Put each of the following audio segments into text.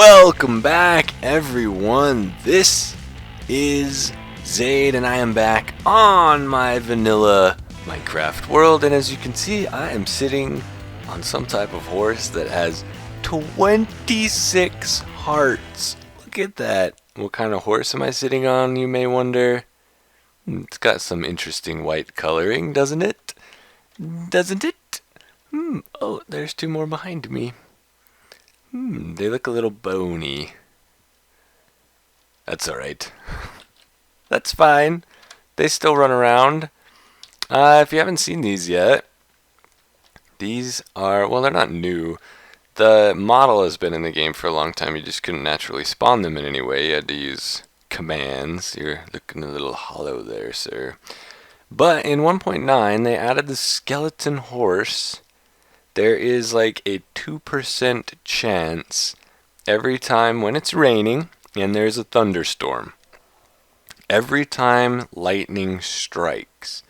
Welcome back, everyone. This is Xade, and I am back on my vanilla Minecraft world. And as you can see, I am sitting on some type of horse that has 26 hearts. Look at that. What kind of horse am I sitting on, you may wonder? It's got some interesting white coloring, doesn't it? Doesn't it? Oh, there's two more behind me. They look a little bony. That's alright. That's fine. They still run around. If you haven't seen these yet, these are, well, they're not new. The model has been in the game for a long time. You just couldn't naturally spawn them in any way. You had to use commands. You're looking a little hollow there, sir. But in 1.9, they added the skeleton horse. There is like a 2% chance every time when it's raining and there's a thunderstorm. Every time lightning strikes,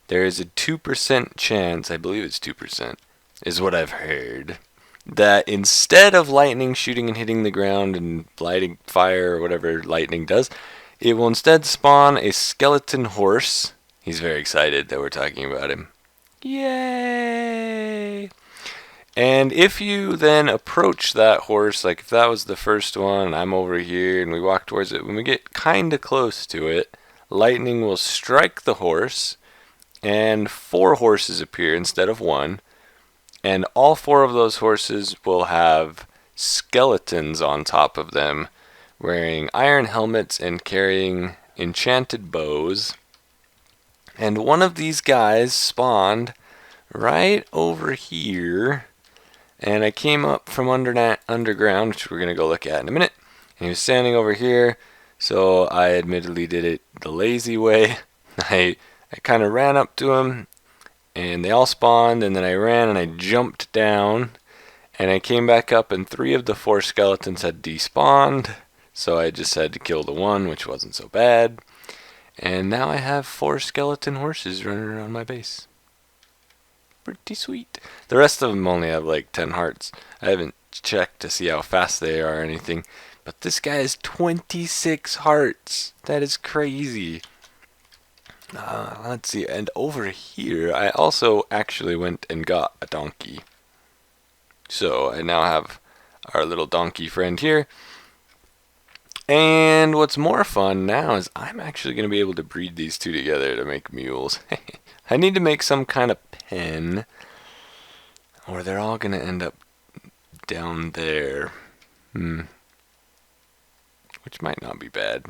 there is a 2% chance, I believe it's 2%, is what I've heard, that instead of lightning shooting and hitting the ground and lighting fire or whatever lightning does, it will instead spawn a skeleton horse. He's very excited that we're talking about him. Yay! And if you then approach that horse, like if that was the first one and I'm over here and we walk towards it, when we get kind of close to it, lightning will strike the horse and 4 horses appear instead of 1. And all 4 of those horses will have skeletons on top of them, wearing iron helmets and carrying enchanted bows. And one of these guys spawned right over here. And I came up from underground, which we're going to go look at in a minute. And he was standing over here, so I admittedly did it the lazy way. I kind of ran up to him, and they all spawned, and then I ran and I jumped down. And I came back up, and 3 of the 4 skeletons had despawned. So I just had to kill the one, which wasn't so bad. And now I have 4 skeleton horses running around my base. Pretty sweet. The rest of them only have like 10 hearts. I haven't checked to see how fast they are or anything, but this guy has 26 hearts. That is crazy. Let's see, and over here I also actually went and got a donkey. So I now have our little donkey friend here. And what's more fun now is I'm actually going to be able to breed these two together to make mules. I need to make some kind of pen, or they're all going to end up down there. Which might not be bad.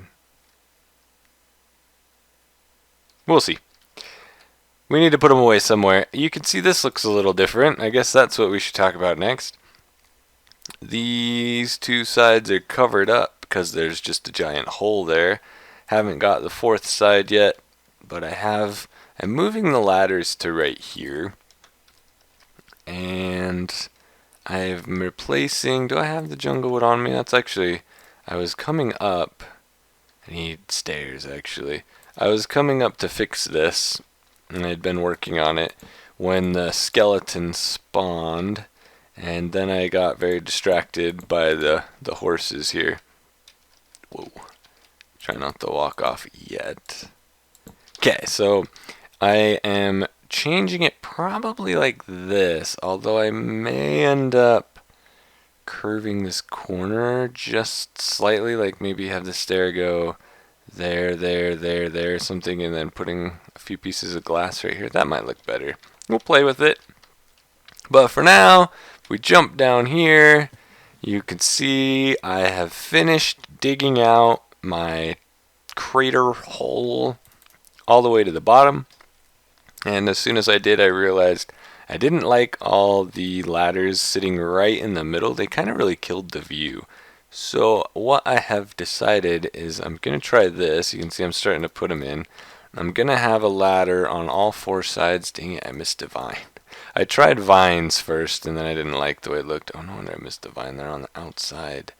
We'll see. We need to put them away somewhere. You can see this looks a little different. I guess that's what we should talk about next. These 2 sides are covered up because there's just a giant hole there. Haven't got the 4th side yet, but I'm moving the ladders to right here. And I'm replacing, do I have the jungle wood on me? That's actually, I was coming up, I need stairs actually. I was coming up to fix this, and I'd been working on it when the skeleton spawned. And then I got very distracted by the horses here. Whoa. Try not to walk off yet. Okay, so I am changing it probably like this, although I may end up curving this corner just slightly, like maybe have the stair go there, something, and then putting a few pieces of glass right here. That might look better. We'll play with it. But for now, if we jump down here, you can see I have finished digging out my crater hole all the way to the bottom. And as soon as I did, I realized I didn't like all the ladders sitting right in the middle. They kind of really killed the view. So what I have decided is I'm going to try this. You can see I'm starting to put them in. I'm going to have a ladder on all 4 sides. Dang it, I missed a vine. I tried vines first, and then I didn't like the way it looked. Oh, no wonder I missed a vine. They're on the outside.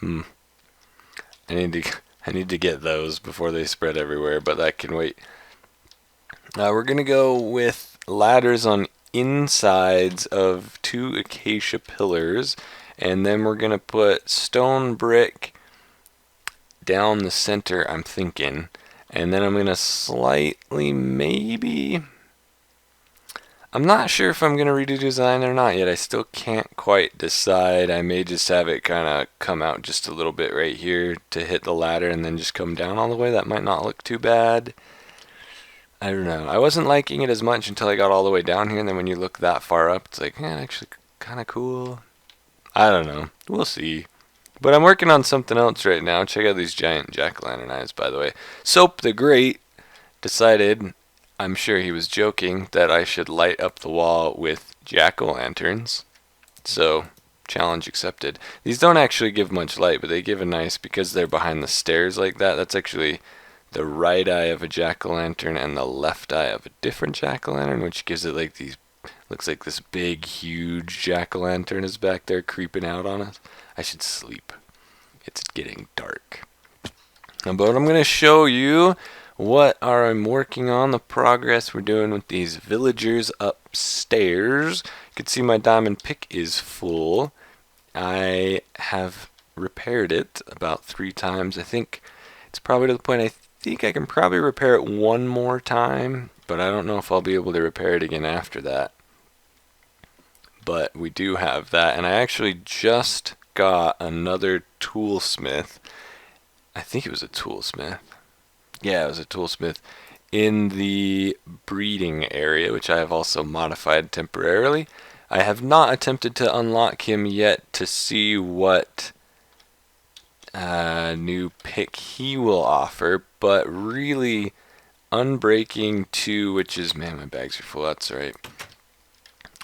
I need to get those before they spread everywhere, but that can wait. We're going to go with ladders on insides of 2 acacia pillars, And then we're going to put stone brick down the center, I'm thinking. And then I'm going to slightly, maybe... I'm not sure if I'm going to redo design or not yet. I still can't quite decide. I may just have it kind of come out just a little bit right here to hit the ladder and then just come down all the way. That might not look too bad. I don't know. I wasn't liking it as much until I got all the way down here, and then when you look that far up, it's like, actually kind of cool. I don't know. We'll see. But I'm working on something else right now. Check out these giant jack-o'-lantern eyes, by the way. Soap the Great decided, I'm sure he was joking, that I should light up the wall with jack-o'-lanterns. So, challenge accepted. These don't actually give much light, but they give a nice, because they're behind the stairs like that, that's actually the right eye of a jack-o'-lantern and the left eye of a different jack-o'-lantern, which gives it like these, looks like this big, huge jack-o'-lantern is back there creeping out on us. I should sleep. It's getting dark. But I'm going to show you what I'm working on, the progress we're doing with these villagers upstairs. You can see my diamond pick is full. I have repaired it about 3 times. I think it's probably to the point I think I can probably repair it one more time, but I don't know if I'll be able to repair it again after that. But we do have that, and I actually just got another toolsmith. I think it was a toolsmith. Yeah, it was a toolsmith in the breeding area, which I have also modified temporarily. I have not attempted to unlock him yet to see what new pick he will offer, but really Unbreaking 2, which is, man, my bags are full, that's right.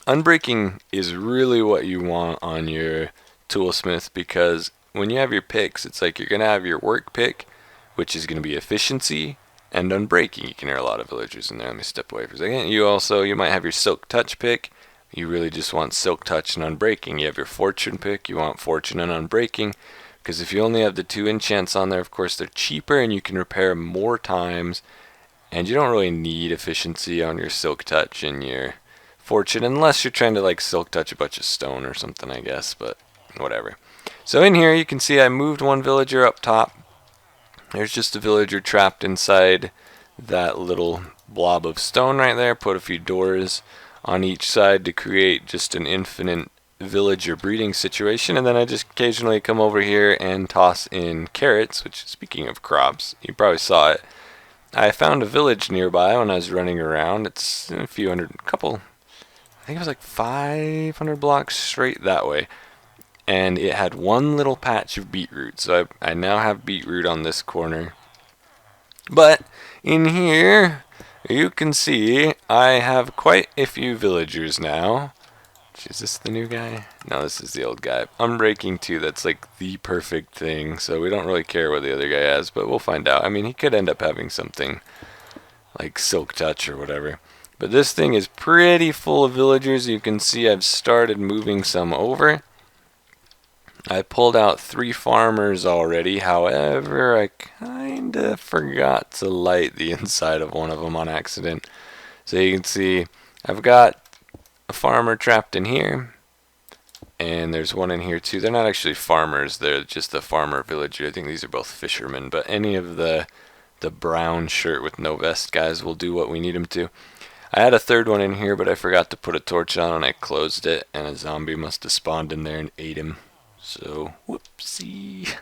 Unbreaking is really what you want on your toolsmith, because when you have your picks, it's like you're going to have your work pick, which is going to be efficiency, and unbreaking. You can hear a lot of villagers in there. Let me step away for a second. You might have your silk touch pick. You really just want silk touch and unbreaking. You have your fortune pick. You want fortune and unbreaking, because if you only have the 2 enchants on there, of course they're cheaper and you can repair more times, and you don't really need efficiency on your silk touch and your fortune unless you're trying to like silk touch a bunch of stone or something, I guess, but whatever. So in here you can see I moved one villager up top. There's just a villager trapped inside that little blob of stone right there. Put a few doors on each side to create just an infinite villager breeding situation, and then I just occasionally come over here and toss in carrots, which, speaking of crops, you probably saw it. I found a village nearby when I was running around. It's a few hundred, I think it was like 500 blocks straight that way. And it had one little patch of beetroot. So I now have beetroot on this corner. But in here, you can see I have quite a few villagers now. Is this the new guy? No, this is the old guy. Unbreaking 2, that's like the perfect thing. So we don't really care what the other guy has, but we'll find out. I mean, he could end up having something like silk touch or whatever. But this thing is pretty full of villagers. You can see I've started moving some over. I pulled out 3 farmers already. However, I kinda forgot to light the inside of one of them on accident. So you can see I've got a farmer trapped in here, and there's one in here too. They're not actually farmers, they're just a farmer villager. I think these are both fishermen, but any of the brown shirt with no vest guys will do what we need them to. I had a 3rd one in here, but I forgot to put a torch on and I closed it, and a zombie must have spawned in there and ate him. So, whoopsie.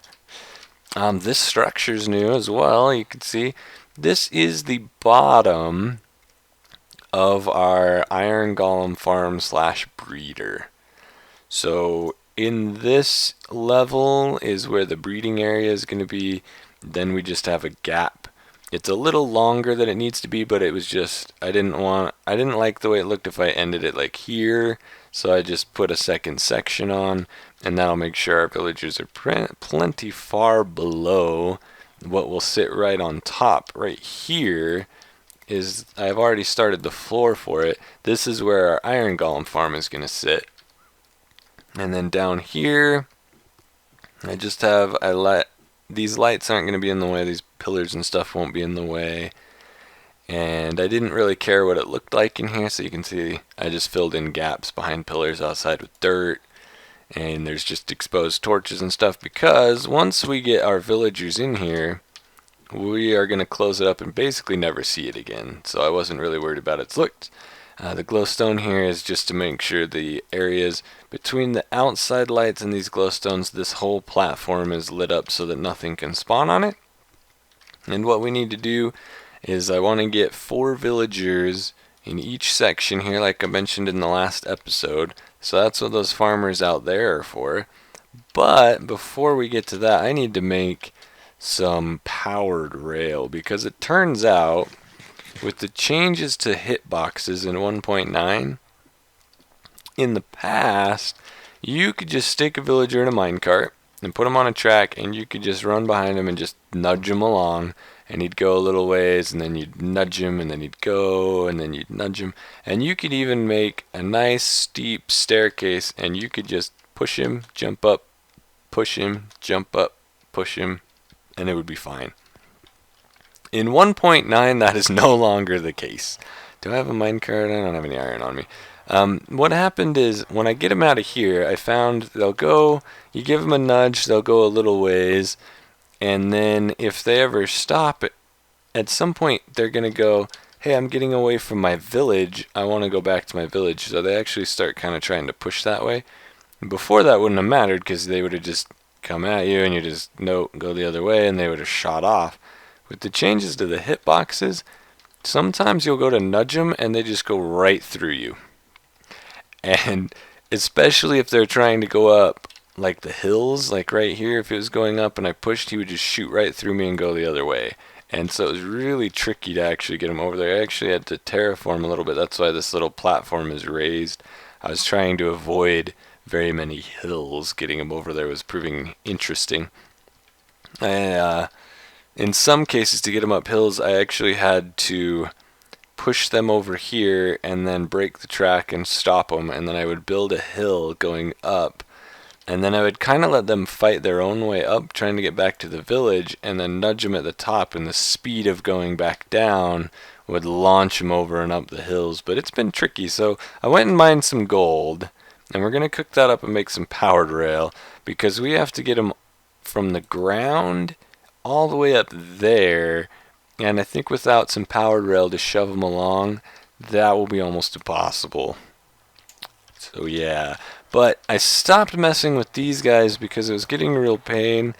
This structure's new as well. You can see this is the bottom of our iron golem farm / breeder. So in this level is where the breeding area is going to be. Then we just have a gap. It's a little longer than it needs to be, but it was just, I didn't like the way it looked if I ended it like here. So I just put a second section on, and that'll make sure our villagers are plenty far below what will sit right on top. Right here is, I've already started the floor for it. This is where our iron golem farm is going to sit. And then down here, I just have, these lights aren't going to be in the way, these pillars and stuff won't be in the way. And I didn't really care what it looked like in here, so you can see I just filled in gaps behind pillars outside with dirt. and there's just exposed torches and stuff, because once we get our villagers in here, we are going to close it up and basically never see it again. So I wasn't really worried about its looks. The glowstone here is just to make sure the areas between the outside lights and these glowstones, this whole platform is lit up so that nothing can spawn on it. And what we need to do is I want to get 4 villagers in each section here, like I mentioned in the last episode. So that's what those farmers out there are for. But before we get to that, I need to make some powered rail, because it turns out with the changes to hitboxes in 1.9, in the past you could just stick a villager in a minecart and put him on a track, and you could just run behind him and just nudge him along, and he'd go a little ways, and then you'd nudge him, and then he'd go, and then you'd nudge him, and you could even make a nice steep staircase, and you could just push him, jump up, push him, jump up, push him, and it would be fine. In 1.9, that is no longer the case. Do I have a minecart? I don't have any iron on me. What happened is, when I get them out of here, I found they'll go, you give them a nudge, they'll go a little ways, and then if they ever stop, at some point they're going to go, hey, I'm getting away from my village, I want to go back to my village. So they actually start kind of trying to push that way. Before, that wouldn't have mattered, because they would have just come at you and you just, no, go the other way, and they would have shot off. With the changes to the hitboxes, sometimes you'll go to nudge them and they just go right through you. And especially if they're trying to go up like the hills, like right here, if it was going up and I pushed, he would just shoot right through me and go the other way. And so it was really tricky to actually get him over there. I actually had to terraform a little bit. That's why this little platform is raised. I was trying to avoid very many hills. Getting him over there was proving interesting. In some cases, to get them up hills, I actually had to push them over here and then break the track and stop them, and then I would build a hill going up, and then I would kind of let them fight their own way up, trying to get back to the village, and then nudge them at the top, and the speed of going back down would launch them over and up the hills. But it's been tricky, so I went and mined some gold, and we're going to cook that up and make some powered rail, because we have to get them from the ground all the way up there, and I think without some powered rail to shove them along, that will be almost impossible. So yeah, but I stopped messing with these guys because it was getting a real pain.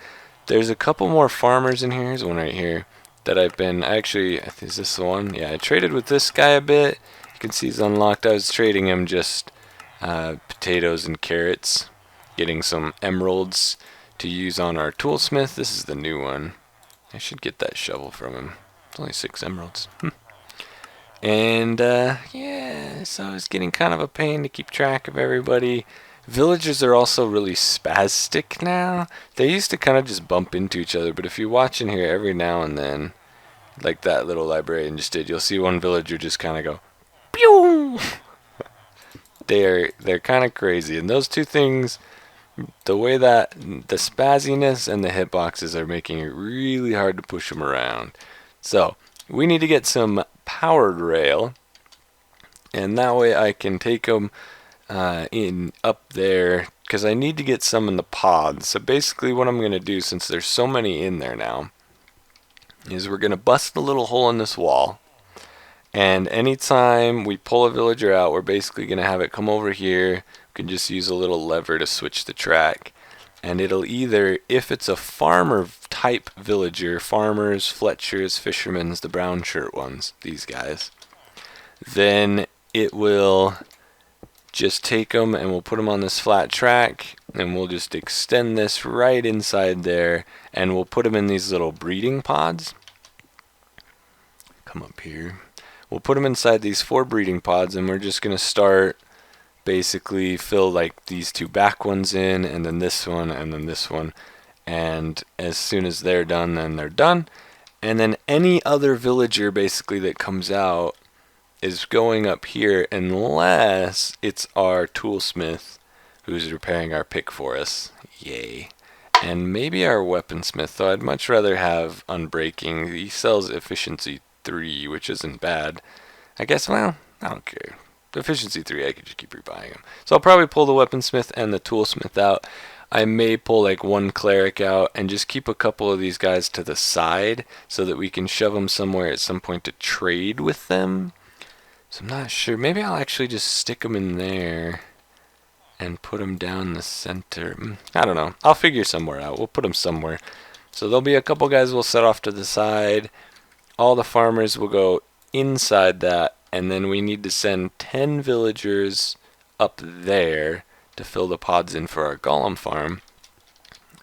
There's a couple more farmers in here. Here's one right here that I've been, actually, is this the one? Yeah, I traded with this guy a bit. You can see he's unlocked. I was trading him just potatoes and carrots, getting some emeralds to use on our toolsmith. This is the new one. I should get that shovel from him. It's only 6 emeralds. And yeah, so it's getting kind of a pain to keep track of everybody. Villagers are also really spastic now. They used to kind of just bump into each other, but if you watch in here every now and then, like that little librarian just did, you'll see one villager just kind of go pew. They're kind of crazy, and those two things, the way that the spazziness and the hitboxes are making it really hard to push them around. So we need to get some powered rail, and that way I can take them in up there, because I need to get some in the pods. So basically what I'm going to do, since there's so many in there now, is we're going to bust a little hole in this wall, and anytime we pull a villager out, we're basically going to have it come over here. We can just use a little lever to switch the track, and it'll either, if it's a farmer type villager, farmers, Fletchers, fishermen's, the brown shirt ones, these guys, then it will just take them and we'll put them on this flat track, and we'll just extend this right inside there, and we'll put them in these little breeding pods. Come up here. We'll put them inside these 4 breeding pods, and we're just going to start basically fill like these 2 back ones in, and then this one, and then this one, and as soon as they're done, then they're done. And then any other villager basically that comes out is going up here, unless it's our toolsmith who's repairing our pick for us. Yay. And maybe our weaponsmith, though I'd much rather have unbreaking. He sells efficiency 3, which isn't bad. I guess, well, I don't care. efficiency 3, I could just keep rebuying them. So I'll probably pull the weaponsmith and the toolsmith out. I may pull like one cleric out and just keep a couple of these guys to the side so that we can shove them somewhere at some point to trade with them. So I'm not sure. Maybe I'll actually just stick them in there and put them down the center. I don't know. I'll figure somewhere out. We'll put them somewhere. So there'll be a couple guys we'll set off to the side. All the farmers will go inside that, and then we need to send 10 villagers up there to fill the pods in for our golem farm.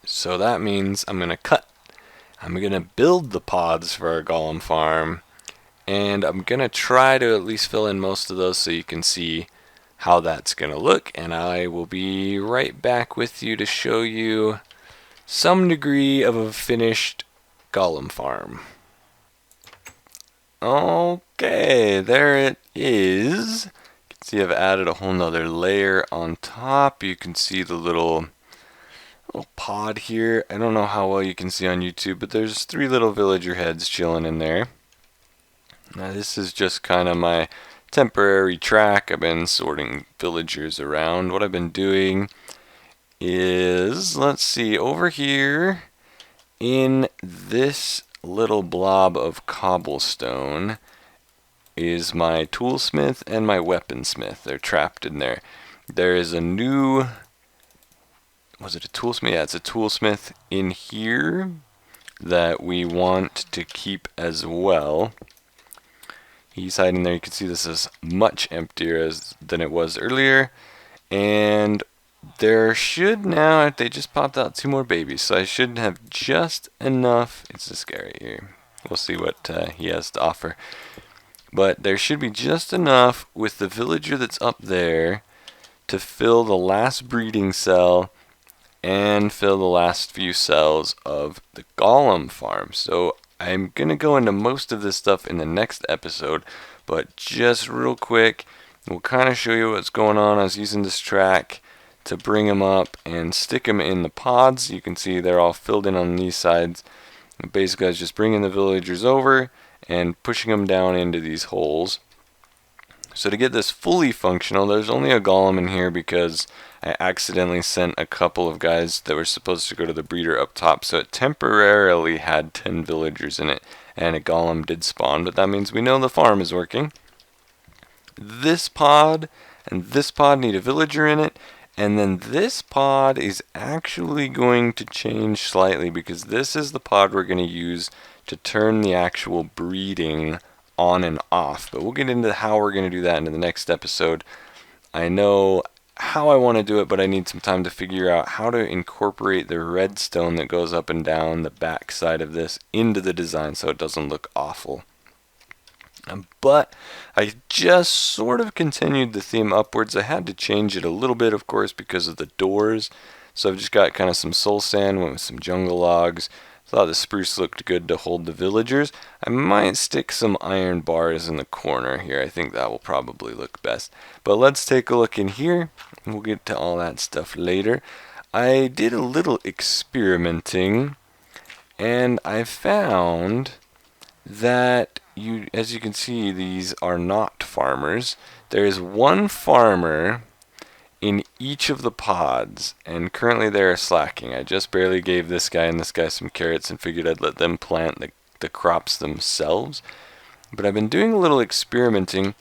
So that means I'm going to build the pods for our golem farm, and I'm going to try to at least fill in most of those so you can see how that's going to look, and I will be right back with you to show you some degree of a finished golem farm. Okay, there it is. You can see I've added a whole nother layer on top. You can see the little pod here. I don't know how well you can see on YouTube, but there's 3 little villager heads chilling in there. Now this is just kind of my temporary track. I've been sorting villagers around. What I've been doing is, let's see, over here in this little blob of cobblestone is my toolsmith and my weaponsmith. They're trapped in there. There is a new, was it a toolsmith? Yeah, it's a toolsmith in here that we want to keep as well. He's hiding there. You can see this is much emptier than it was earlier, and there should now, they just popped out 2 more babies, so I should have just enough. It's this guy right here. We'll see what he has to offer. But there should be just enough with the villager that's up there to fill the last breeding cell and fill the last few cells of the golem farm. So I'm going to go into most of this stuff in the next episode, but just real quick, we'll kind of show you what's going on. I was using this track to bring them up and stick them in the pods. You can see they're all filled in on these sides. And basically I was just bringing the villagers over and pushing them down into these holes. So to get this fully functional, there's only a golem in here because I accidentally sent a couple of guys that were supposed to go to the breeder up top, so it temporarily had 10 villagers in it, and a golem did spawn, but that means we know the farm is working. This pod and this pod need a villager in it, and then this pod is actually going to change slightly because this is the pod we're going to use to turn the actual breeding on and off. But we'll get into how we're going to do that in the next episode. I know how I want to do it, but I need some time to figure out how to incorporate the redstone that goes up and down the back side of this into the design so it doesn't look awful. But I just sort of continued the theme upwards. I had to change it a little bit, of course, because of the doors. So I've just got kind of some soul sand, went with some jungle logs. Thought the spruce looked good to hold the villagers. I might stick some iron bars in the corner here. I think that will probably look best. But let's take a look in here. We'll get to all that stuff later. I did a little experimenting, and I found that as you can see, these are not farmers. There is one farmer in each of the pods, and currently they're slacking. I just barely gave this guy and this guy some carrots and figured I'd let them plant the crops themselves. But I've been doing a little experimenting.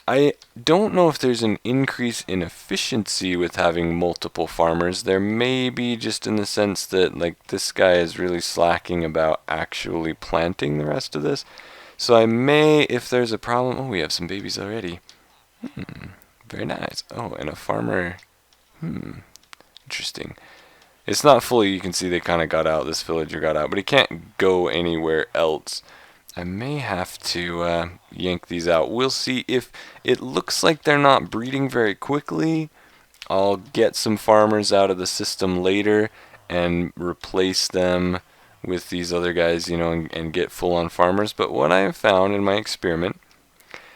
I don't know if there's an increase in efficiency with having multiple farmers. There may be, just in the sense that like this guy is really slacking about actually planting the rest of this. So I may, if there's a problem, oh, we have some babies already. Very nice. Oh, and a farmer. Interesting. It's not fully, you can see they kind of got out, this villager got out, but he can't go anywhere else. I may have to yank these out. We'll see. If it looks like they're not breeding very quickly, I'll get some farmers out of the system later and replace them with these other guys, you know, and get full-on farmers. But what I have found in my experiment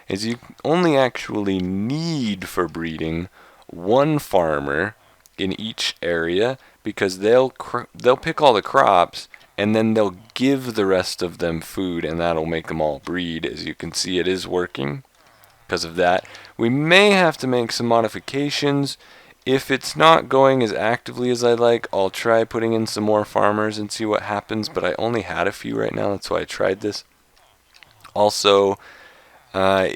is you only actually need for breeding one farmer in each area, because they'll pick all the crops and then they'll give the rest of them food, and that'll make them all breed. As you can see, it is working. because of that. We may have to make some modifications. If it's not going as actively as I like, I'll try putting in some more farmers and see what happens, but I only had a few right now, that's why I tried this. Also, I'm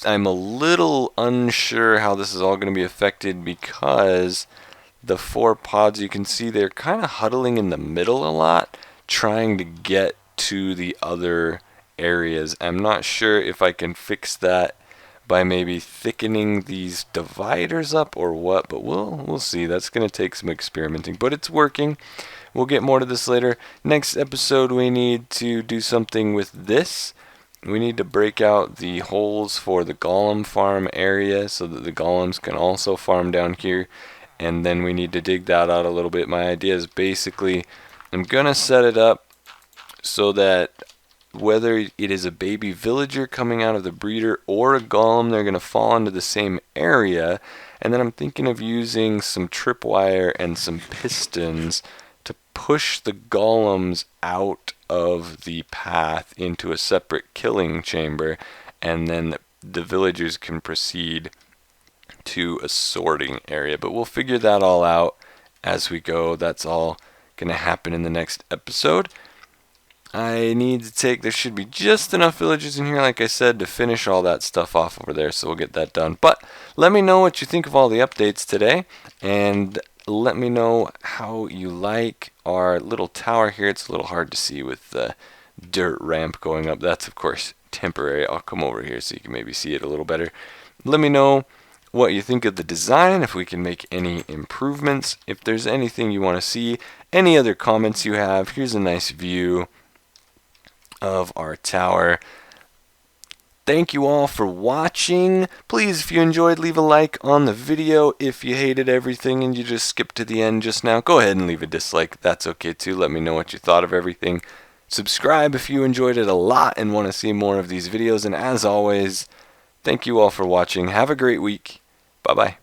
a little unsure how this is all going to be affected because the 4 pods, you can see they're kind of huddling in the middle a lot, trying to get to the other areas. I'm not sure if I can fix that by maybe thickening these dividers up or what, but we'll see. That's going to take some experimenting, but it's working. We'll get more to this later. Next episode, we need to do something with this. We need to break out the holes for the golem farm area so that the golems can also farm down here, and then we need to dig that out a little bit. My idea is basically I'm gonna set it up so that whether it is a baby villager coming out of the breeder or a golem, they're going to fall into the same area. And then I'm thinking of using some tripwire and some pistons to push the golems out of the path into a separate killing chamber, and then the villagers can proceed to a sorting area. But we'll figure that all out as we go. That's all going to happen in the next episode. I need to take, there should be just enough villagers in here, like I said, to finish all that stuff off over there, so we'll get that done. But let me know what you think of all the updates today, and let me know how you like our little tower here. It's a little hard to see with the dirt ramp going up. That's, of course, temporary. I'll come over here so you can maybe see it a little better. Let me know what you think of the design, if we can make any improvements, if there's anything you want to see, any other comments you have. Here's a nice view of our tower. Thank you all for watching. Please, if you enjoyed, leave a like on the video. If you hated everything and you just skipped to the end just now, go ahead and leave a dislike. That's okay too. Let me know what you thought of everything. Subscribe if you enjoyed it a lot and want to see more of these videos. And as always, thank you all for watching. Have a great week. Bye-bye.